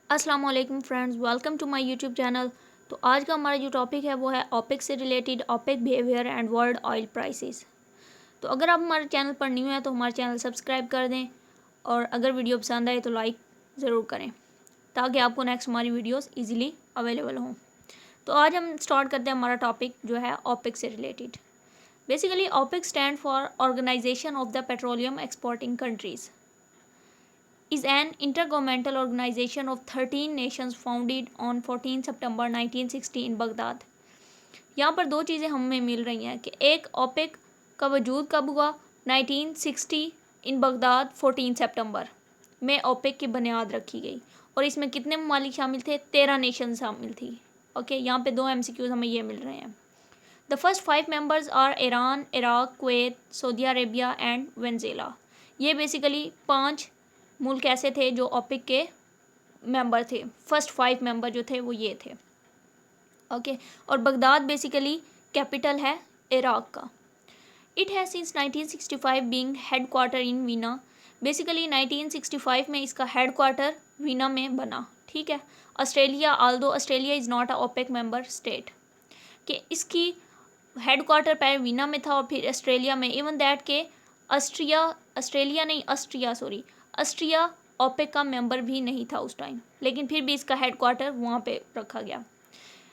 अस्सलाम वालेकुम friends, welcome to my YouTube channel. तो आज का हमारा जो टॉपिक है वो है ओपेक से related OPEC behaviour and world oil prices. तो अगर आप हमारे चैनल पर न्यू हैं तो हमारे चैनल सब्सक्राइब कर दें और अगर वीडियो पसंद आए तो लाइक ज़रूर करें ताकि आपको नेक्स्ट हमारी वीडियोस इजीली अवेलेबल हों। तो आज हम स्टार्ट करते हैं हमारा टॉपिक जो है ओपेक से related. Basically OPEC stand for organisation of the petroleum exporting countries is an intergovernmental organization of 13 nations founded on 14 September 1960 in Baghdad। यहाँ पर दो चीज़ें हमें मिल रही हैं कि एक ओपेक का वजूद कब हुआ 1960 इन बगदाद 14 सितंबर में ओपेक की बुनियाद रखी गई और इसमें कितने ममालिक शामिल थे 13 नेशन शामिल थी। ओके, यहाँ पे दो MCQs हमें ये मिल रहे हैं। The first 5 members are Iran, Iraq, Kuwait, Saudi Arabia and Venezuela. ये बेसिकली 5 मुल्क ऐसे थे जो ओपेक के मेंबर थे। फर्स्ट 5 मेंबर जो थे वो ये थे। ओके, और बगदाद बेसिकली कैपिटल है इराक का। It has since 1965 being head quarter in Veena. Basically 1965 में इसका हेड क्वार्टर वीना में बना। ठीक है। Australia, although Australia is not a OPEC member state, कि इसकी हेड क्वार्टर पहले वीना में था और फिर ऑस्ट्रेलिया में। इवन दैट के ऑस्ट्रिया ओपेक का मेंबर भी नहीं था उस टाइम, लेकिन फिर भी इसका हेड क्वार्टर वहाँ पे रखा गया।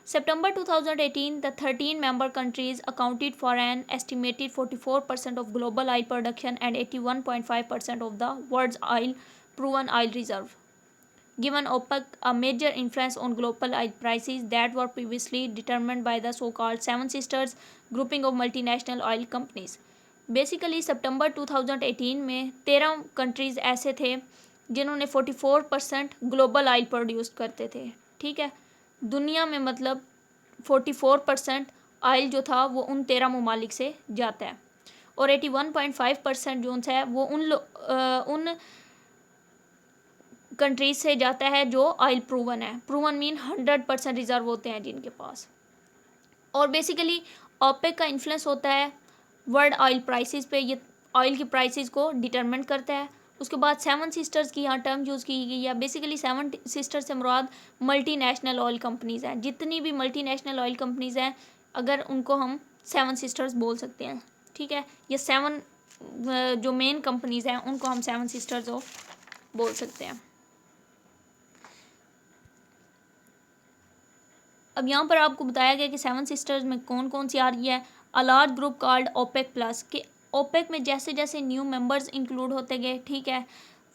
September 2018, the 13 member countries accounted for an estimated 44% of global oil production and 81.5% of the world's proven oil reserve, given OPEC a major influence on global oil prices that were previously determined by the so-called Seven Sisters grouping of multinational oil companies। Basically सितंबर 2018 में 13 countries ऐसे थे जिन्होंने 44% global oil produce करते थे। ठीक है, दुनिया में मतलब 44% ऑयल जो था वो उन 13 ममालिक से जाता है और 81.5% जो है वो उन कंट्रीज से जाता है जो ऑयल प्रूवन है। प्रूवन मीन 100% रिजर्व होते हैं जिनके पास। और बेसिकली ओपेक का इन्फ्लुएंस होता है वर्ल्ड ऑयल प्राइसेस पे। ये ऑयल की प्राइसेस को डिटरमिन करता है। उसके बाद 7 सिस्टर्स की यहाँ टर्म यूज़ की गई है। बेसिकली 7 सिस्टर्स से मुराद मल्टीनेशनल ऑयल कंपनीज़ हैं। जितनी भी मल्टीनेशनल ऑयल कंपनीज़ हैं अगर उनको हम 7 सिस्टर्स बोल सकते हैं। ठीक है, ये 7 जो मेन कंपनीज़ हैं उनको हम 7 सिस्टर्स बोल सकते हैं। अब यहाँ पर आपको बताया गया कि 7 सिस्टर्स में कौन कौन सी आ रही है। A large group called OPEC plus, कि ओपेक में जैसे जैसे न्यू मेंबर्स इंक्लूड होते गए, ठीक है,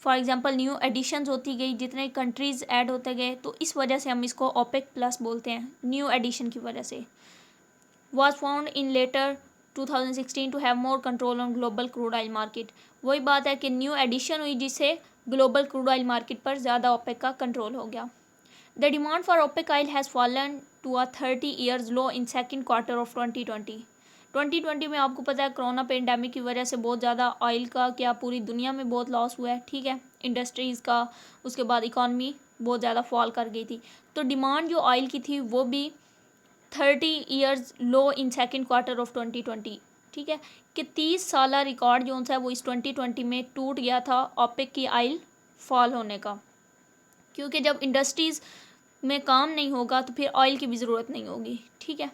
फॉर एग्जांपल न्यू एडिशंस होती गई, जितने कंट्रीज़ ऐड होते गए, तो इस वजह से हम इसको ओपेक प्लस बोलते हैं, न्यू एडिशन की वजह से। Was found in later 2016 to have more control on global crude oil market. वही बात है कि न्यू एडिशन हुई जिससे ग्लोबल क्रूड ऑयल मार्केट पर ज़्यादा ओपेक का कंट्रोल हो गया। The demand for OPEC oil has fallen to a 30 years low in second quarter of 2020। 2020 में आपको पता है कोरोना पेंडेमिक की वजह से बहुत ज़्यादा ऑयल का क्या पूरी दुनिया में बहुत लॉस हुआ है। ठीक है, इंडस्ट्रीज़ का, उसके बाद इकॉनमी बहुत ज़्यादा फॉल कर गई थी। तो डिमांड जो ऑयल की थी वो भी 30 years low in second quarter of 2020। ठीक है, कि 30 साल रिकॉर्ड जो है वो इस 2020 में टूट गया था ओपेक की ऑयल फॉल होने का, क्योंकि जब इंडस्ट्रीज़ में काम नहीं होगा तो फिर ऑयल की भी ज़रूरत नहीं होगी। ठीक है।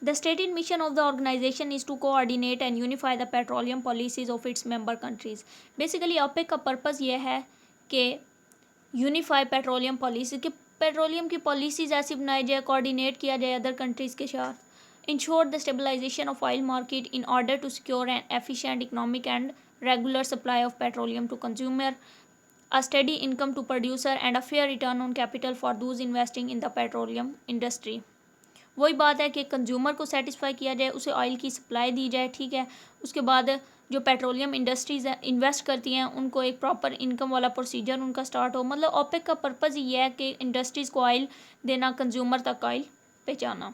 The stated mission of the organisation is to coordinate and unify the petroleum policies of its member countries. Basically OPEC का पर्पज़ ये है कि यूनिफाई पेट्रोलियम पॉलिसी, कि पेट्रोलियम की पॉलिसीज़ ऐसी बनाई जाए, कोऑर्डिनेट किया जाए अदर कंट्रीज़ के साथ। Ensure the stabilisation of oil market in order to secure an efficient economic and regular supply of petroleum to consumer, a steady income to producer and a fair return on capital for those investing in the petroleum industry। वही बात है कि consumer को satisfy किया जाए, उसे oil की supply दी जाए। ठीक है, उसके बाद जो पेट्रोलियम इंडस्ट्रीज़ इन्वेस्ट करती हैं उनको एक प्रॉपर इनकम वाला प्रोसीजर उनका स्टार्ट हो। मतलब ओपेक का पर्पज़ ये है कि इंडस्ट्रीज़ को ऑयल देना, कंज्यूमर तक ऑयल पहुँचाना,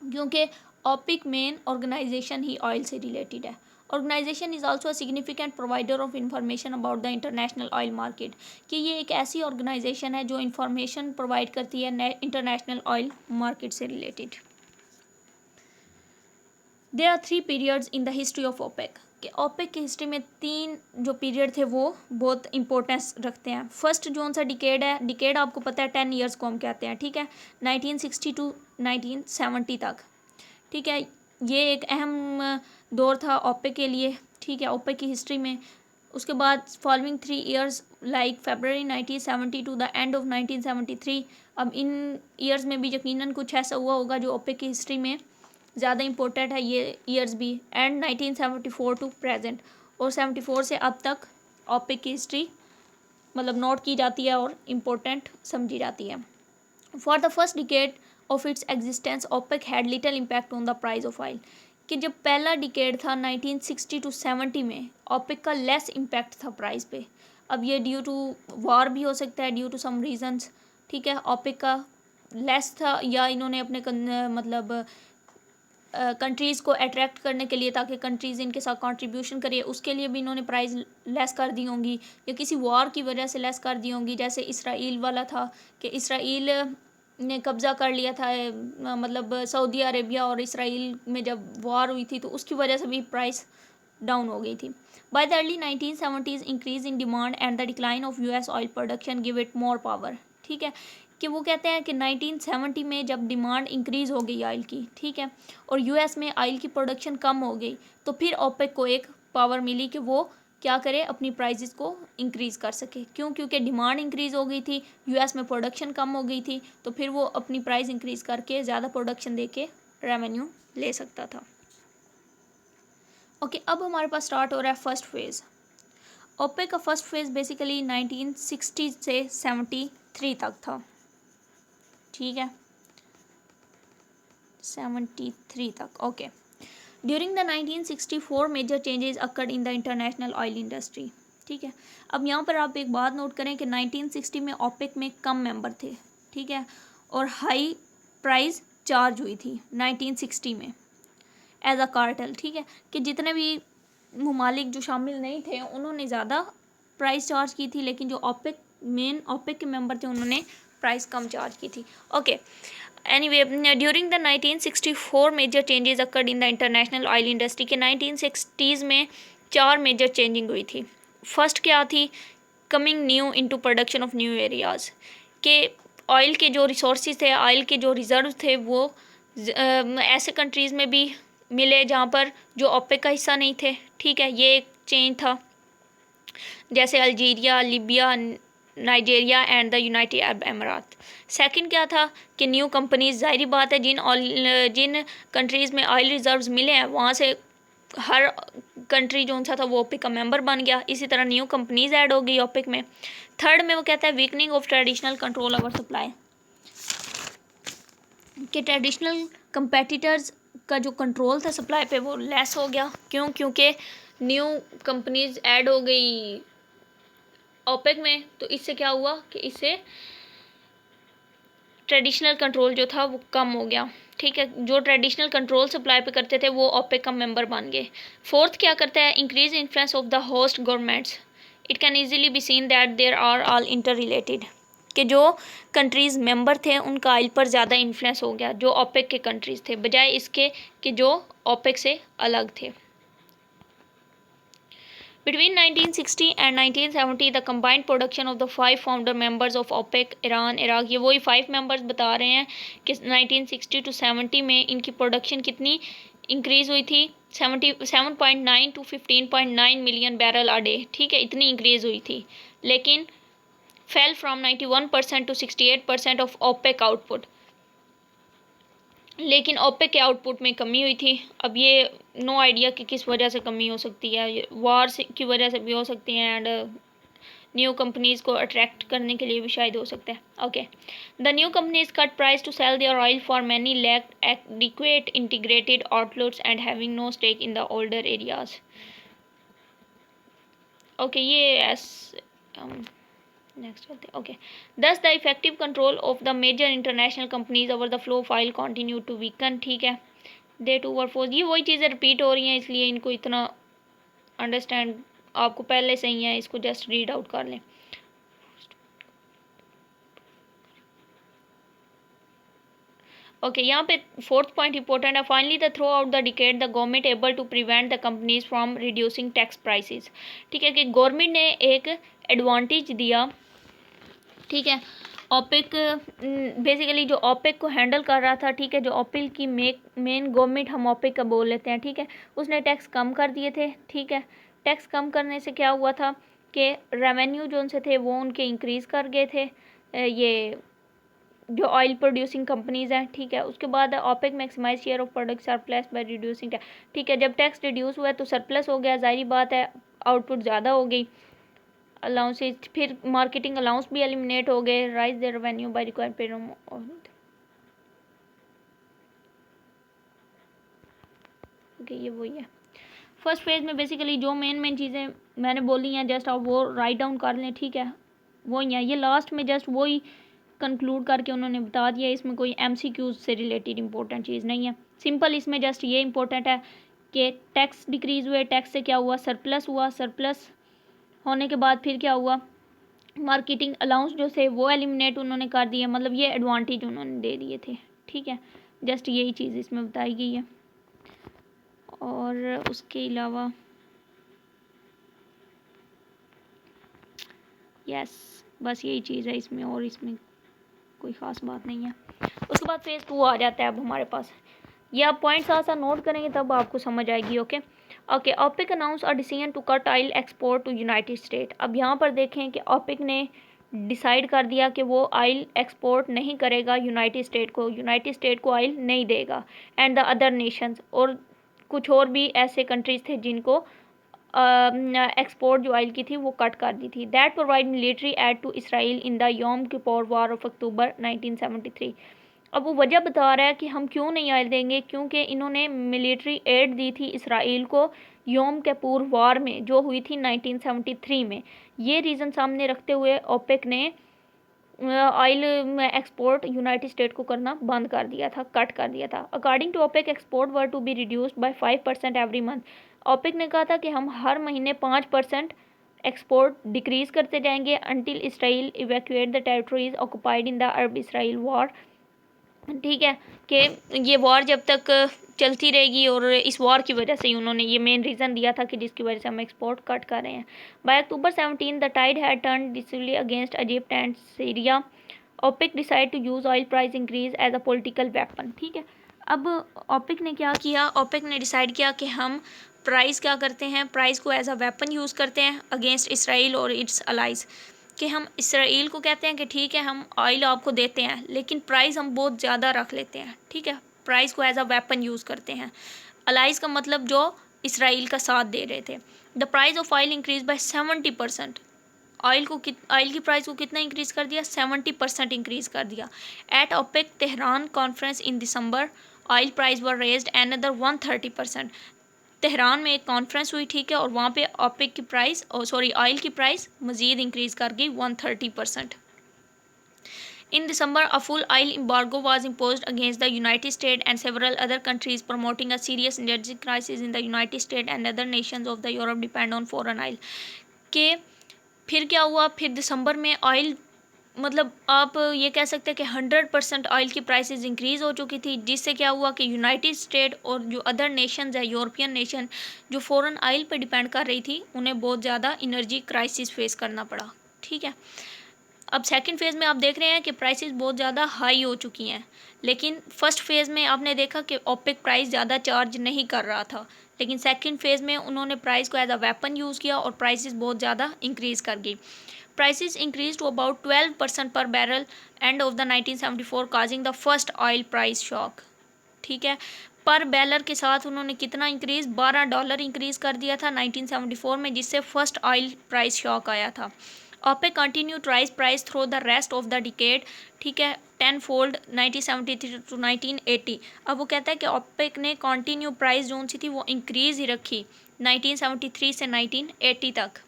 क्योंकि ओपेक मेन ऑर्गेनाइजेशन ही ऑयल से रिलेटेड है। Organisation is also a significant provider of information about the international oil market, कि ये एक ऐसी ऑर्गेनाइजेशन है जो इंफॉर्मेशन प्रोवाइड करती है इंटरनेशनल ऑयल मार्केट से related. There are 3 periods in the history of OPEC. कि ओपेक की हिस्ट्री में 3 जो पीरियड थे वो बहुत इंपॉर्टेंस रखते हैं। फर्स्ट जो सा डिकेड है, डिकेड आपको पता है 10 ईयर्स को हम कहते हैं, ठीक है, 1960 टू 1970 तक, ठीक है। ये एक अहम दौर था ओपेक के लिए, ठीक है, ओपेक की हिस्ट्री में। उसके बाद following 3 years like February 1970 to the end of 1973, अब इन ईयर्स में भी यकीनन कुछ ऐसा हुआ होगा जो ओपेक की हिस्ट्री में ज़्यादा इम्पोर्टेंट है, ये ईयर्स भी, एंड 1974 टू प्रेजेंट, और 74 से अब तक ओपेक की हिस्ट्री मतलब नोट की जाती है और इम्पोर्टेंट समझी जाती है। For the first decade of its existence OPEC had little impact on the price of oil, कि जब पहला डिकेड था 1960 टू 70 में, ओपेक का लेस इम्पैक्ट था प्राइस पे। अब ये ड्यू टू वॉर भी हो सकता है, ड्यू टू सम रीजंस, ठीक है, ओपेक का लेस था, या इन्होंने अपने मतलब कंट्रीज़ को अट्रैक्ट करने के लिए, ताकि कंट्रीज़ इनके साथ कंट्रीब्यूशन करिए, उसके लिए भी इन्होंने प्राइस लेस कर दी होंगी, या किसी वॉर की वजह से लेस कर दी होंगी। जैसे इसराइल वाला था कि इसराइल ने कब्ज़ा कर लिया था, मतलब सऊदी अरेबिया और इसराइल में जब वॉर हुई थी, तो उसकी वजह से भी प्राइस डाउन हो गई थी। By the early 1970s increase in demand and the decline of US oil production give it more power, ठीक है, कि वो कहते हैं कि 1970 में जब डिमांड इंक्रीज़ हो गई ऑयल की, ठीक है, और यूएस में ऑयल की प्रोडक्शन कम हो गई, तो फिर ओपेक को एक पावर मिली कि वो क्या करे, अपनी प्राइसेस को इंक्रीज़ कर सके। क्यों? क्योंकि डिमांड इंक्रीज़ हो गई थी, यूएस में प्रोडक्शन कम हो गई थी, तो फिर वो अपनी प्राइस इंक्रीज़ करके ज़्यादा प्रोडक्शन दे के रेवेन्यू ले सकता था। ओके, अब हमारे पास स्टार्ट हो रहा है फर्स्ट फेज़। ओपेक का फर्स्ट फेज़ बेसिकली 1960 से 73 तक था, ठीक है, 73 तक, okay. During the 1964 major changes occurred in the international oil industry, ठीक है। अब यहाँ पर आप एक बात नोट करें कि 1960 में ओपेक में कम मेंबर थे, ठीक है, और हाई प्राइस चार्ज हुई थी 1960 में एज अ कार्टेल, ठीक है, कि जितने भी ममालिक जो शामिल नहीं थे उन्होंने ज़्यादा प्राइस चार्ज की थी, लेकिन जो ओपेक मेन ओपेक के मेंबर थे उन्होंने प्राइस कम चार्ज की थी, okay. Anyway, during the 1964 major changes occurred in the international oil industry, के 1960s में 4 मेजर चेंजिंग हुई थी। फर्स्ट क्या थी? Coming new into production of new areas, के ऑयल के जो रिसोर्सेज थे, ऑयल के जो रिजर्व थे, वो ऐसे कंट्रीज़ में भी मिले जहाँ पर जो ओपेक का हिस्सा नहीं थे, ठीक है, ये एक चेंज था, जैसे Algeria, Libya, Nigeria and the United Arab अमीरात। सेकंड क्या था कि न्यू कंपनीज, ज़ाहिर बात है जिन कंट्रीज़ में ऑयल रिजर्व्स मिले हैं वहाँ से हर कंट्री जो सा था वो ओपेक का मेंबर बन गया, इसी तरह न्यू कंपनीज ऐड हो गई ओपेक में। थर्ड में वो कहता है weakening of traditional control over supply, कि ट्रेडिशनल कंपेटिटर्स का जो कंट्रोल था सप्लाई पे वो लेस हो गया। क्यों? क्योंकि न्यू कंपनीज ऐड हो गई ओपेक में, तो इससे क्या हुआ कि इससे ट्रेडिशनल कंट्रोल जो था वो कम हो गया, ठीक है, जो ट्रेडिशनल कंट्रोल सप्लाई पे करते थे वो ओपेक का मेंबर बन गए। फोर्थ क्या करता है? Increase influence of the host governments, it can easily be seen that there are all interrelated, कि जो कंट्रीज़ मेंबर थे उनका ऑयल पर ज़्यादा इन्फ्लुएंस हो गया जो ओपेक के कंट्रीज़ थे, बजाय इसके कि जो ओपेक से अलग थे। Between 1960 and 1970, the combined production of the 5 founder members of OPEC, Iran, Iraq, ये वही 5 मेंबर्स बता रहे हैं कि 1960 to 70 में इनकी प्रोडक्शन कितनी इंक्रीज़ हुई थी, 7.9 to 15.9 million barrel a day, ठीक है, इतनी इंक्रीज़ हुई थी, लेकिन fell from 91% to 68% of OPEC output, लेकिन ओपेक के आउटपुट में कमी हुई थी। अब ये नो आइडिया कि किस वजह से कमी हो सकती है, वॉर की वजह से भी हो सकती है, एंड न्यू कंपनीज़ को अट्रैक्ट करने के लिए भी शायद हो सकता है, okay. The new companies cut price to sell their oil for many lack adequate integrated outlets and having no stake in the older areas, okay. ये नेक्स्ट चलते हैं, okay. Thus the effective control of the major international companies over the flow file continue to weaken, ठीक है, दे to were force, ये वही चीज़ें repeat हो रही हैं इसलिए इनको इतना अंडरस्टैंड आपको पहले से ही है, इसको जस्ट रीड आउट कर लें। ओके, यहाँ पे फोर्थ पॉइंट इंपॉर्टेंट है। Finally the throughout the decade the government able to prevent the companies from reducing tax prices. ठीक है, कि गवर्नमेंट ने एक एडवांटेज दिया, ठीक है, ओपेक बेसिकली जो ओपेक को हैंडल कर रहा था, ठीक है, जो ओपेक की मेन गवर्नमेंट हम ओपेक का बोल लेते हैं, ठीक है, उसने टैक्स कम कर दिए थे। ठीक है, टैक्स कम करने से क्या हुआ था कि रेवेन्यू जो उनसे थे वो उनके इंक्रीज़ कर गए थे, ये जो ऑयल प्रोड्यूसिंग कंपनीज हैं। ठीक है, उसके बाद OPEC maximize share of product surplus by reducing tax. ठीक है, जब टैक्स रिड्यूस हुआ तो सरप्लस हो गया, जाहिर बात है आउटपुट ज़्यादा हो गई, अलाउंसेज, फिर मार्केटिंग अलाउंस भी एलिमिनेट हो गए, rise their revenue by required pay. Okay, ये वही है। फर्स्ट फेज में बेसिकली जो मेन चीज़ें मैंने बोली हैं जस्ट आप वो राइट डाउन कर लें। ठीक है, वही है, ये लास्ट में जस्ट वही कंक्लूड करके उन्होंने बता दिया। इसमें कोई MCQs से रिलेटेड इंपॉर्टेंट चीज़ नहीं है, सिंपल इसमें जस्ट ये इंपॉर्टेंट है कि टैक्स डिक्रीज़ हुए, टैक्स से क्या हुआ, सरप्लस हुआ, सरप्लस होने के बाद फिर क्या हुआ, मार्केटिंग अलाउंस जो थे वो एलिमिनेट उन्होंने कर दिए, मतलब ये एडवांटेज उन्होंने दे दिए थे। ठीक है, जस्ट यही चीज़ इसमें बताई गई है। और उसके अलावा यस, बस यही चीज़ है इसमें, और इसमें कोई ख़ास बात नहीं है। उसके बाद फेज़ 2 आ जाता है अब हमारे पास। ये आप पॉइंट्स साथ साथ नोट करेंगे तब आपको समझ आएगी। Okay okay, OPEC announce a decision to cut oil export to United State. अब यहाँ पर देखें कि ओपेक ने डिसाइड कर दिया कि वो ऑयल एक्सपोर्ट नहीं करेगा यूनाइटेड स्टेट को ऑयल नहीं देगा, एंड द अदर नेशंस, और कुछ और भी ऐसे कंट्रीज थे जिनको एक्सपोर्ट जो ऑयल की थी वो कट कर दी थी। That provide military aid to Israel in the Yom Kippur war of October 1973। अब वो वजह बता रहा है कि हम क्यों नहीं ऑयल देंगे, क्योंकि इन्होंने मिलिट्री एड दी थी इसराइल को योम किपोर वार में जो हुई थी 1973 में। ये रीज़न सामने रखते हुए ओपेक ने ऑयल एक्सपोर्ट यूनाइटेड स्टेट को करना बंद कर दिया था, कट कर दिया था। According to OPEC, export were to be reduced by 5% every month. OPEC ने कहा था कि हम हर महीने 5% एक्सपोर्ट डिक्रीज करते जाएंगे until Israel evacuate the territories occupied in the Arab Israel war. ठीक है, कि ये वॉर जब तक चलती रहेगी, और इस वॉर की वजह से ही उन्होंने ये मेन रीज़न दिया था कि जिसकी वजह से हम एक्सपोर्ट कट कर रहे हैं। By October 17 the tide had turned decisively against Egypt and Syria. OPEC decide to use oil price increase as a political weapon. ठीक है, अब ओपेक ने क्या किया, ओपेक ने डिसाइड किया कि हम प्राइस क्या करते हैं, प्राइस को एज अ वेपन यूज़ करते हैं अगेंस्ट इसराइल और इट्स अलाइज। कि हम इसराइल को कहते हैं कि ठीक है हम ऑयल आपको देते हैं, लेकिन प्राइस हम बहुत ज़्यादा रख लेते हैं। ठीक है, प्राइस को एज अ वेपन यूज़ करते हैं। अलाइज का मतलब जो इसराइल का साथ दे रहे थे। The price of oil increase by 70%। Oil की प्राइस को कितना इंक्रीज़ कर दिया, 70% इंक्रीज़ कर दिया। At OPEC Tehran conference in December, oil price were raised another 130%। Tehran में एक कॉन्फ्रेंस हुई, ठीक है, और वहाँ पे ओपेक की प्राइस ऑयल की प्राइस मज़ीद इंक्रीज़ कर गई 130%। In December, a full oil embargo was imposed against the United States and several other countries, promoting a serious energy crisis in the United States and other nations of the Europe depend on foreign oil। के फिर क्या हुआ, फिर दिसंबर में oil, मतलब आप ये कह सकते हैं कि 100% ऑयल की प्राइसेस इंक्रीज़ हो चुकी थी, जिससे क्या हुआ कि यूनाइटेड स्टेट और जो अदर नेशंस है, यूरोपियन नेशन जो फ़ॉरेन ऑयल पे डिपेंड कर रही थी, उन्हें बहुत ज़्यादा इनर्जी क्राइसिस फेस करना पड़ा। ठीक है, अब सेकंड फेज़ में आप देख रहे हैं कि प्राइसेस बहुत ज़्यादा हाई हो चुकी हैं, लेकिन फर्स्ट फेज़ में आपने देखा कि ओपेक प्राइस ज़्यादा चार्ज नहीं कर रहा था, लेकिन सेकंड फेज़ में उन्होंने प्राइस को एज अ वेपन यूज़ किया और प्राइसेस बहुत ज़्यादा इंक्रीज़ कर गई। Prices increased to about 12% per barrel end of the 1974, causing the first oil price shock। ठीक है, पर बैरल के साथ उन्होंने कितना इंक्रीज़, $12 इंक्रीज़ कर दिया था 1974 में, जिससे फर्स्ट ऑयल प्राइस शॉक आया था। OPEC continue to rise price through the rest of the decade. ठीक है, 10-fold 1973 to 1980। अब वो कहता है कि ओपेक ने कंटिन्यू प्राइस जो सी थी वो इंक्रीज़ ही रखी 1973 से 1980 तक।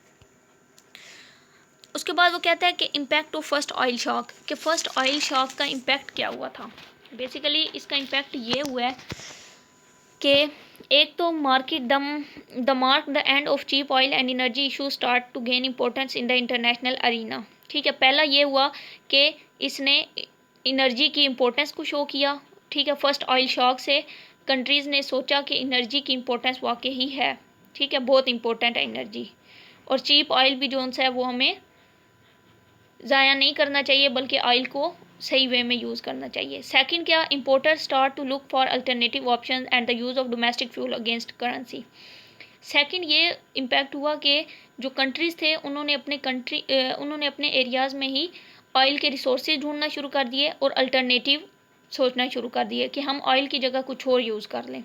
उसके बाद वो कहता है कि impact of first oil shock, कि फ़र्स्ट ऑयल शॉक का इम्पैक्ट क्या हुआ था। बेसिकली इसका इम्पैक्ट ये हुआ है कि एक तो mark the end of cheap oil and energy issue start to gain importance in the international arena. ठीक है, पहला ये हुआ कि इसने एनर्जी की इम्पोर्टेंस को शो किया, ठीक है, फर्स्ट ऑयल शॉक से कंट्रीज़ ने सोचा कि एनर्जी की इम्पोर्टेंस वाकई ही है, ठीक है, बहुत इंपॉर्टेंट है एनर्जी, और चीप ऑयल भी जो है वो हमें ज़ाया नहीं करना चाहिए, बल्कि ऑयल को सही वे में यूज़ करना चाहिए। सेकंड क्या, importers start to look for alternative option and the use of domestic fuel against currency. Second ये इम्पैक्ट हुआ कि जो कंट्रीज़ थे उन्होंने अपने एरियाज़ में ही ऑयल के रिसोर्सेज ढूंढना शुरू कर दिए और अल्टरनेटिव सोचना शुरू कर दिए कि हम ऑयल की जगह कुछ और यूज़ कर लें।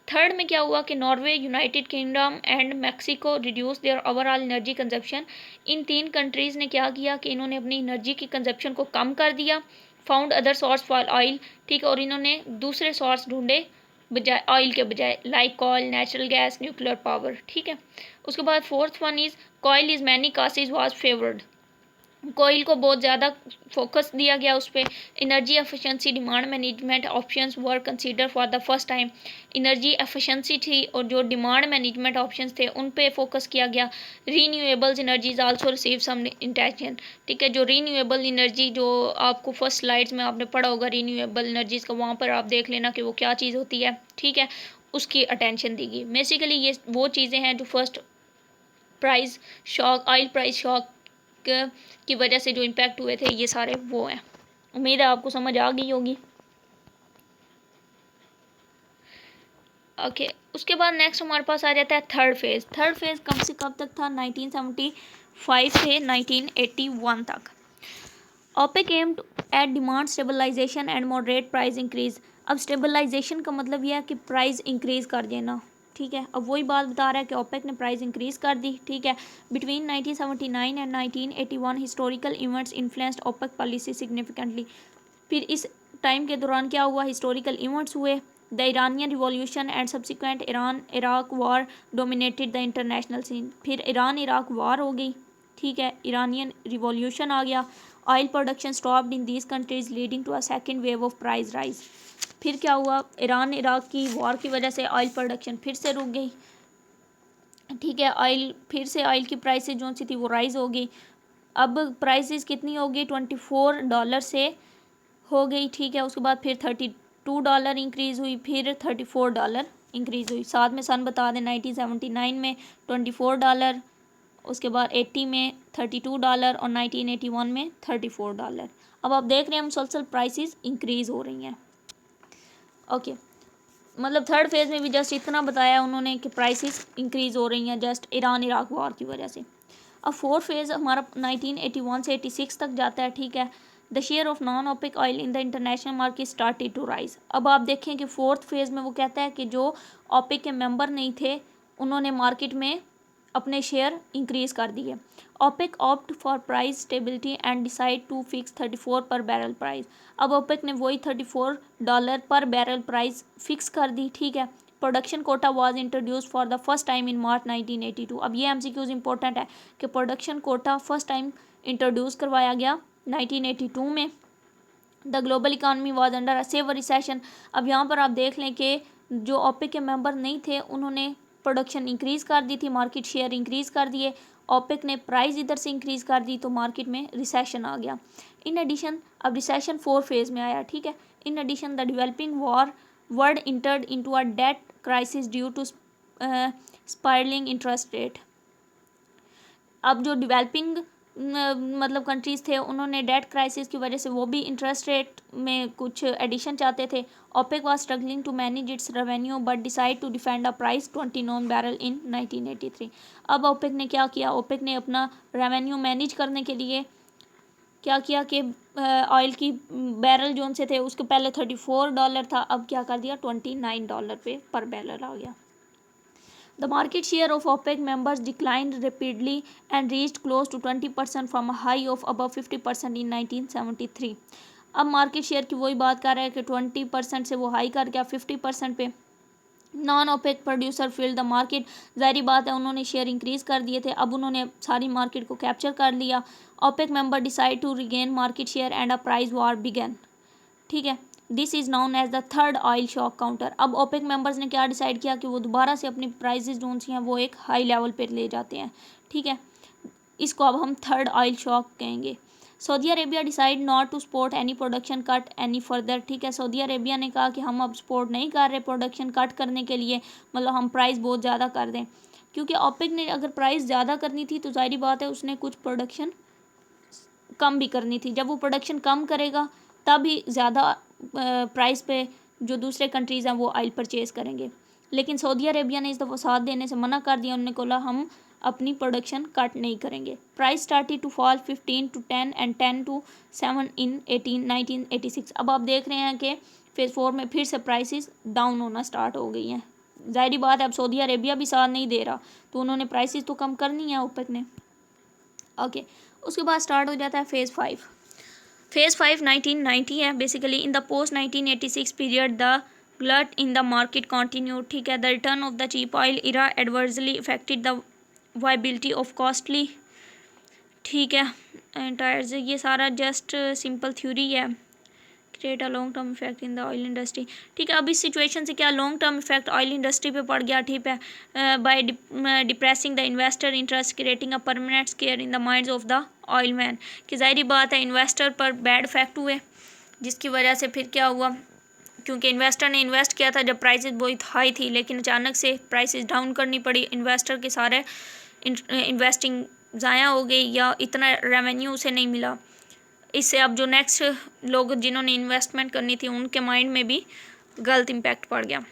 थर्ड में क्या हुआ कि Norway, United kingdom and Mexico reduce there overall energy consumption. In 3 countries ने क्या किया कि इन्होंने अपनी एनर्जी की कंजप्शन को कम कर दिया, found other source for oil, ठीक है, और इन्होंने दूसरे सोर्स ढूंढे बजाय ऑयल के बजाय, like coal, natural gas, nuclear power, ठीक है। उसके बाद fourth one is coal is many cases was favoured. कोयल को बहुत ज़्यादा फोकस दिया गया उस पर। Energy efficiency demand management options were consider for the first time. Energy efficiency थी और जो डिमांड मैनेजमेंट ऑप्शंस थे उन पे फोकस किया गया। Renewables energies also receive some attention, ठीक है। जो रीन्यूएबल एनर्जी जो आपको फर्स्ट स्लाइड्स में आपने पढ़ा होगा रीन्यूएबल एनर्जीज़ का, वहाँ पर आप देख लेना कि वो क्या चीज़ होती है, ठीक है, उसकी अटेंशन दी गई। बेसिकली ये वो चीज़ें हैं जो first price shock, oil price shock की वजह से जो इम्पैक्ट हुए थे, ये सारे वो हैं। उम्मीद है आपको समझ आ गई होगी। ओके, उसके बाद नेक्स्ट हमारे पास आ जाता है थर्ड फेज़। थर्ड फेज़ कब से कब तक था? 1975 से 1981 तक। OPEC aimed at demand stabilization and moderate price increase. अब स्टेबलाइजेशन का मतलब यह है कि प्राइस इंक्रीज़ कर देना, ठीक है। अब वही बात बता रहा है कि ओपेक ने प्राइस इंक्रीज़ कर दी, ठीक है। Between 1979 and 1981 historical events influenced OPEC policy significantly. फिर इस टाइम के दौरान क्या हुआ? हिस्टोरिकल इवेंट्स हुए। The Iranian revolution and subsequent Iran Iraq war dominated the international scene. फिर ईरान इराक वार हो गई, ठीक है, इरानियन रिवॉल्यूशन आ गया। Oil production stopped in these countries leading to a second wave of price rise. फिर क्या हुआ? ईरान इराक की वॉर की वजह से ऑयल प्रोडक्शन फिर से रुक गई, ठीक है। ऑयल की प्राइसेस जो सी थी वो राइज हो गई। अब प्राइसेस कितनी हो गई? $24 से हो गई, ठीक है। उसके बाद फिर $32 इंक्रीज़ हुई, फिर $34 इंक्रीज़ हुई। साथ में सन बता दें, 1979 में $24, उसके बाद 80 में $32 और 1981 में $34। अब आप देख रहे हैं मुसलसल प्राइसेस इंक्रीज़ हो रही हैं। ओके, मतलब थर्ड फेज़ में भी जस्ट इतना बताया उन्होंने कि प्राइसेस इंक्रीज़ हो रही हैं जस्ट ईरान इराक वॉर की वजह से। अब फोर्थ फेज़ हमारा 1981 से 86 तक जाता है, ठीक है। The share of non OPEC oil in the international market started to rise. अब आप देखें कि फोर्थ फेज़ में वो कहता है कि जो ओपेक के मेंबर नहीं थे उन्होंने मार्केट में अपने शेयर इंक्रीज़ कर दिए। OPEC opt for price stability and decide to fix 34 per barrel price. अब ओपेक ने वही $34 पर बैरल प्राइस फिक्स कर दी, ठीक है। Production quota was introduce for the first time in March 1982। अब ये एमसीक्यूज इंपॉर्टेंट है कि production quota first time introduce करवाया गया 1982 में। The global economy was under a severe recession. अब यहाँ पर आप देख लें कि जो ओपेक के मेंबर नहीं थे उन्होंने प्रोडक्शन इंक्रीज़ कर दी थी, मार्केट शेयर इंक्रीज़ कर दिए। ओपेक ने प्राइस इधर से इंक्रीज़ कर दी तो मार्केट में रिसेशन आ गया। इन एडिशन अब रिसेशन 4 फेज़ में आया, ठीक है। In addition the developing world entered into a debt crisis due to spiralling interest rate. अब जो डेवलपिंग मतलब कंट्रीज़ थे उन्होंने डेट क्राइसिस की वजह से वो भी इंटरेस्ट रेट में कुछ एडिशन चाहते थे। OPEC was struggling to manage its revenue but decide to defend a price 29 barrel in 1983। अब ओपेक ने क्या किया? ओपेक ने अपना रेवेन्यू मैनेज करने के लिए क्या किया कि ऑयल की बैरल जो से थे उसके पहले $34 था, अब क्या कर दिया? $29 पे पर बैरल आ गया। The market share of OPEC members declined rapidly and reached close to 20% from a high of above 50% in 1973. अब मार्केट शेयर की वही बात कर रहे हैं कि 20% से वो हाई कर गया 50% पे। Non OPEC producer filled the market, ज़ाहिर बात है उन्होंने शेयर इंक्रीज़ कर दिए थे, अब उन्होंने सारी मार्केट को कैप्चर कर लिया। OPEC member decide to regain market share and a price war begin, ठीक है। This is known as the third oil shock counter. अब ओपेक मेंबर्स ने क्या डिसाइड किया कि वो दोबारा से अपनी प्राइसेस जो सी हैं वो एक हाई लेवल पे ले जाते हैं, ठीक है। इसको अब हम थर्ड ऑयल शॉक कहेंगे। Saudi Arabia decide not to support any production cut any further, ठीक है। सऊदी अरेबिया ने कहा कि हम अब सपोर्ट नहीं कर रहे प्रोडक्शन कट करने के लिए, मतलब हम प्राइस बहुत ज़्यादा कर दें, क्योंकि ओपेक ने अगर प्राइस ज़्यादा करनी थी तो जाहिर बात है उसने कुछ प्रोडक्शन कम भी करनी थी। जब वो प्रोडक्शन कम करेगा तब ही ज़्यादा प्राइस पे जो दूसरे कंट्रीज़ हैं वो ऑयल परचेज़ करेंगे। लेकिन सऊदी अरेबिया ने इस दफ़ा साथ देने से मना कर दिया। उन्होंने बोला हम अपनी प्रोडक्शन कट नहीं करेंगे। Price started to fall 15 to 10 and 10 to 7 in 1986। अब आप देख रहे हैं कि फेज़ 4 में फिर से प्राइसेस डाउन होना स्टार्ट हो गई हैं। ज़ाहिर बात है अब सऊदी अरेबिया भी साथ नहीं दे रहा तो उन्होंने प्राइसेस तो कम करनी है ओपेक ने। ओके, उसके बाद स्टार्ट हो जाता है फेज़ 5। फेज़ 5 1990 है basically. In the post 1986 period the glut in the market continued, ठीक है। The return of the cheap oil era adversely affected the viability of costly, ठीक है। एंटायर ये सारा जस्ट सिंपल थ्योरी है। Create a long term effect in the oil industry, ठीक है। अब इस सिचुएशन से क्या long term effect oil industry पे पड़ गया, ठीक है। By depressing the investor interest, creating a permanent square in the minds of the oil man, कि ज़ाहिर बात है इन्वेस्टर पर बैड इफेक्ट हुए, जिसकी वजह से फिर क्या हुआ, क्योंकि इन्वेस्टर ने इन्वेस्ट किया था जब प्राइसेस बहुत हाई थी, लेकिन अचानक से प्राइसेस डाउन करनी पड़ी, इन्वेस्टर के सारे इन्वेस्टिंग ज़ाया हो गई या इतना रेवेन्यू उसे नहीं मिला। इससे अब जो नेक्स्ट लोग जिन्होंने इन्वेस्टमेंट करनी थी उनके माइंड में भी गलत इम्पैक्ट पड़ गया।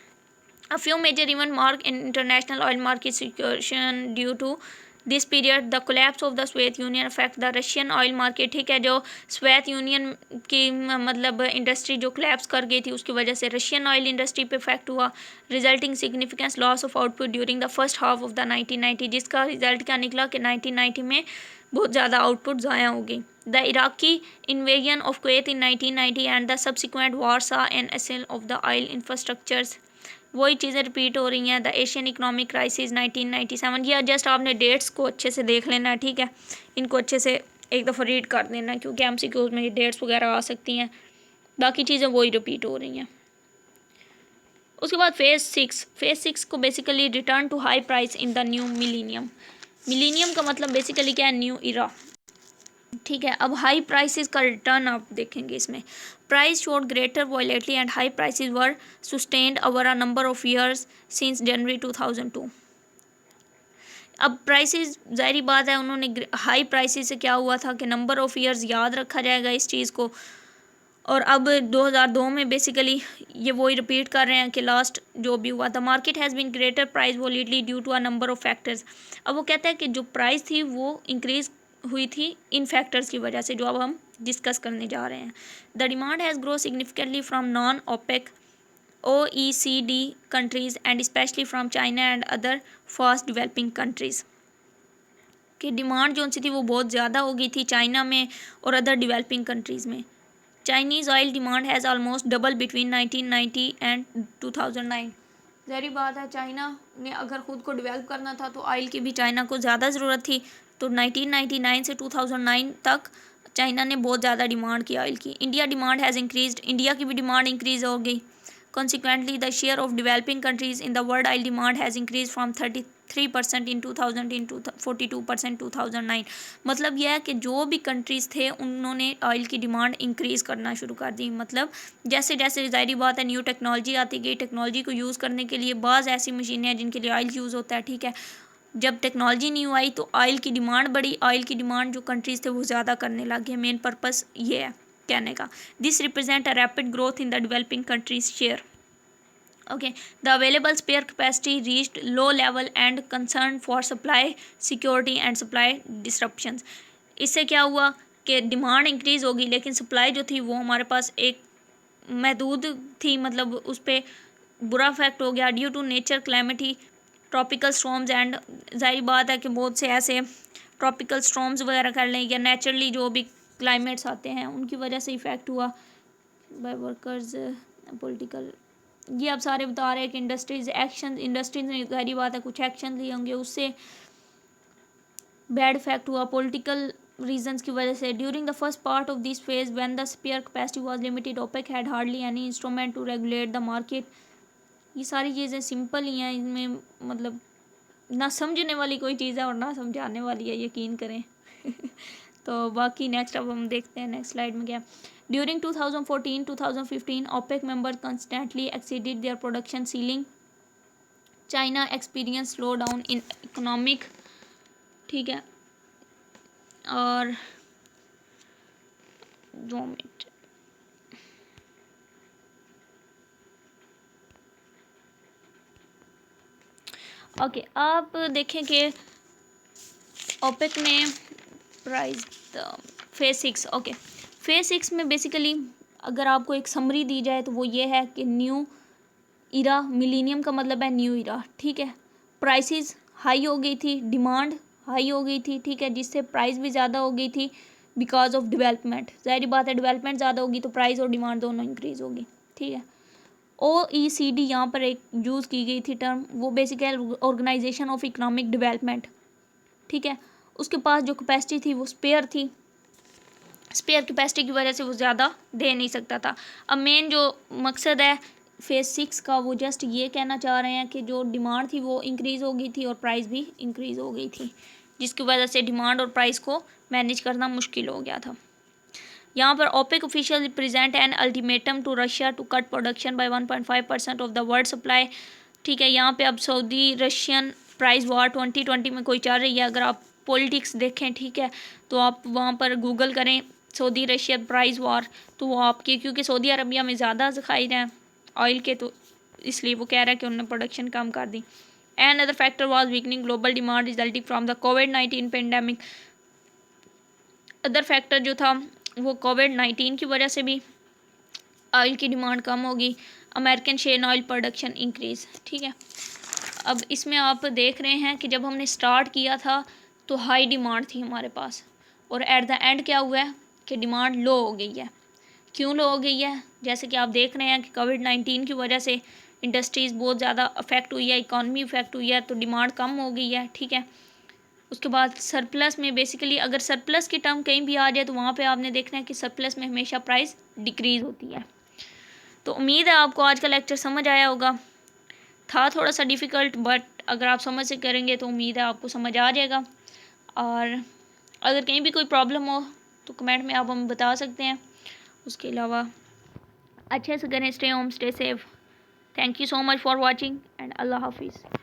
A few major event mark in international oil market situation due to this period. The collapse of the Soviet Union affect the Russian oil market, ठीक है। जो स्वेत यूनियन की मतलब इंडस्ट्री जो कोलैप्स कर गई थी उसकी वजह से रशियन ऑयल इंडस्ट्री पे इफेक्ट हुआ, resulting significance loss of output during the first half of the 1990, जिसका रिजल्ट क्या निकला कि 1990 में बहुत ज़्यादा आउटपुट ज़ाया हो गई। The Iraqi invasion of Kuwait in 1990 and the subsequent war सा एन असेल ऑफ द ऑयल इंफ्रास्ट्रक्चर्स, वही चीज़ें रिपीट हो रही हैं। द एशियन इकोनॉमिक क्राइसिस 1997, ये जस्ट आपने डेट्स को अच्छे से देख लेना है, ठीक है। इनको अच्छे से एक दफ़ा रीड कर देना है क्योंकि MCQs में ये डेट्स वगैरह आ सकती हैं, बाकी चीज़ें वही रिपीट हो रही हैं। उसके बाद फेज़ 6 को basically return to high price in the new millennium. Millennium का मतलब बेसिकली क्या है, न्यू इरा, ठीक है। अब हाई प्राइसेस का रिटर्न आप देखेंगे इसमें। Price showed greater volatility and high prices were sustained over a number of years since January 2002। अब प्राइसेस ज़ाहिर बात है उन्होंने हाई प्राइसेस से क्या हुआ था कि नंबर ऑफ़ ईयर्स याद रखा जाएगा इस चीज़ को, और अब 2002 में बेसिकली ये वही रिपीट कर रहे हैं कि लास्ट जो भी हुआ। The market has been greater price volatility due to a number of factors. अब वो कहता है कि जो प्राइस थी वो इंक्रीज़ हुई थी इन फैक्टर्स की वजह से जो अब हम डिस्कस करने जा रहे हैं। The demand has grow significantly from non OPEC OECD countries and especially from China and other fast developing countries, कि डिमांड जो सी थी वो बहुत ज़्यादा हो गई थी चाइना में और अदर डेवलपिंग कंट्रीज़ में। Chinese oil demand has almost double between 1990 and 2009। ज़ाहिर बात है चाइना ने अगर ख़ुद को डेवलप करना था तो ऑयल की भी चाइना को ज़्यादा ज़रूरत थी, तो 1999 से 2009 तक चाइना ने बहुत ज़्यादा डिमांड की ऑयल की। India demand has increased, India की भी डिमांड इंक्रीज़ हो गई। Consequently, the share of developing countries in the world oil demand has increased from 33% in 2000 to 42% 2009। मतलब यह है कि जो भी कंट्रीज़ थे उन्होंने ऑयल की डिमांड इंक्रीज़ करना शुरू कर दी। मतलब जैसे जैसे ज़ाहिर बात है न्यू टेक्नोलॉजी आती गई, टेक्नोलॉजी को यूज़ करने के लिए बाज़ ऐसी मशीनें हैं जिनके लिए ऑयल यूज़ होता है, ठीक है। जब टेक्नोलॉजी न्यू आई तो ऑयल की डिमांड बढ़ी, ऑयल की डिमांड जो कंट्रीज़ थे वो ज़्यादा करने लगे। मेन पर्पस ये है कहने का। This represent a rapid growth in the developing countries share. Okay, the available spare capacity reached low level and concern for supply security and supply disruptions. इससे क्या हुआ कि डिमांड इंक्रीज़ होगी लेकिन सप्लाई जो थी वो हमारे पास एक महदूद थी, मतलब उस पर बुरा इफेक्ट हो गया due to nature climatic tropical storms and ज़ाहिर बात है कि बहुत से ऐसे ट्रॉपिकल स्टॉर्म्स वगैरह कर लें या नेचुरली जो भी क्लाइमेट्स आते हैं उनकी वजह से इफ़ेक्ट हुआ बाय वर्कर्स पॉलिटिकल। ये अब सारे बता रहे हैं कि इंडस्ट्रीज ने ज़ाहिर बात है कुछ एक्शन लिए होंगे, उससे बैड इफेक्ट हुआ पॉलिटिकल रीजंस की वजह से। During the first part of this phase when the spare capacity was limited OPEC had hardly any instrument to regulate the market. ये सारी चीज़ें सिंपल ही हैं, इनमें मतलब ना समझने वाली कोई चीज़ है और ना समझाने वाली है, यकीन करें। तो बाकी नेक्स्ट अब हम देखते हैं नेक्स्ट स्लाइड में क्या। During 2014-2015 OPEC member constantly exceeded their production ceiling. China experience slow down in economic, ठीक है, और 2 मिनट। ओके, आप देखें कि ओपेक में प्राइस फेज 6, ओके, फेज 6 में बेसिकली अगर आपको एक समरी दी जाए तो वो ये है कि न्यू इरा, मिलीनियम का मतलब है न्यू इरा, ठीक है। प्राइसेस हाई हो गई थी, डिमांड हाई हो गई थी, ठीक है, जिससे प्राइस भी ज़्यादा हो गई थी बिकॉज ऑफ डेवलपमेंट। ज़ाहिर बात है डेवलपमेंट ज़्यादा होगी तो प्राइस और डिमांड दोनों इंक्रीज़ होगी, ठीक है। OECD यहाँ पर एक यूज़ की गई थी टर्म, वो basically organisation of economic development, ठीक है। उसके पास जो कैपेसिटी थी वो स्पेयर थी, स्पेयर कैपेसिटी की वजह से वो ज़्यादा दे नहीं सकता था। अब मेन जो मकसद है फेज 6 का वो जस्ट ये कहना चाह रहे हैं कि जो डिमांड थी वो इंक्रीज़ हो गई थी और प्राइस भी इंक्रीज़ हो गई थी, जिसकी वजह से डिमांड और प्राइस को मैनेज करना मुश्किल हो गया था। यहाँ पर OPEC official present an ultimatum to Russia to cut production by 1.5% of the world supply, ठीक है। यहाँ पे अब सऊदी रशियन प्राइस वॉर 2020 में कोई चल रही है। अगर आप पॉलिटिक्स देखें, ठीक है, तो आप वहाँ पर गूगल करें सऊदी रशियन प्राइस वॉर, तो वो आपके, क्योंकि सऊदी अरबिया में ज़्यादा ज़खायर हैं ऑयल के, तो इसलिए वो कह रहा है कि उन्होंने प्रोडक्शन कम कर दी। And other factor was weakening global demand resulting from the कोविड-19 पेंडेमिक। अदर फैक्टर जो था वो कोविड-19 की वजह से भी ऑयल की डिमांड कम होगी। American shale oil production increase, ठीक है। अब इसमें आप देख रहे हैं कि जब हमने स्टार्ट किया था तो हाई डिमांड थी हमारे पास, और एट द एंड क्या हुआ है कि डिमांड लो हो गई है। क्यों लो हो गई है? जैसे कि आप देख रहे हैं कि कोविड-19 की वजह से इंडस्ट्रीज़ बहुत ज़्यादा अफेक्ट हुई है, इकॉनमी अफेक्ट हुई है, तो डिमांड कम हो गई है, ठीक है। उसके बाद सरप्लस में बेसिकली अगर सरप्लस की टर्म कहीं भी आ जाए तो वहाँ पे आपने देखना है कि सरप्लस में हमेशा प्राइस डिक्रीज़ होती है। तो उम्मीद है आपको आज का लेक्चर समझ आया होगा। था थोड़ा सा डिफ़िकल्ट, बट अगर आप समझ से करेंगे तो उम्मीद है आपको समझ आ जाएगा। और अगर कहीं भी कोई प्रॉब्लम हो तो कमेंट में आप हमें बता सकते हैं। उसके अलावा अच्छे से करें, stay home, stay safe. Thank you so much for watching and अल्लाह हाफिज़।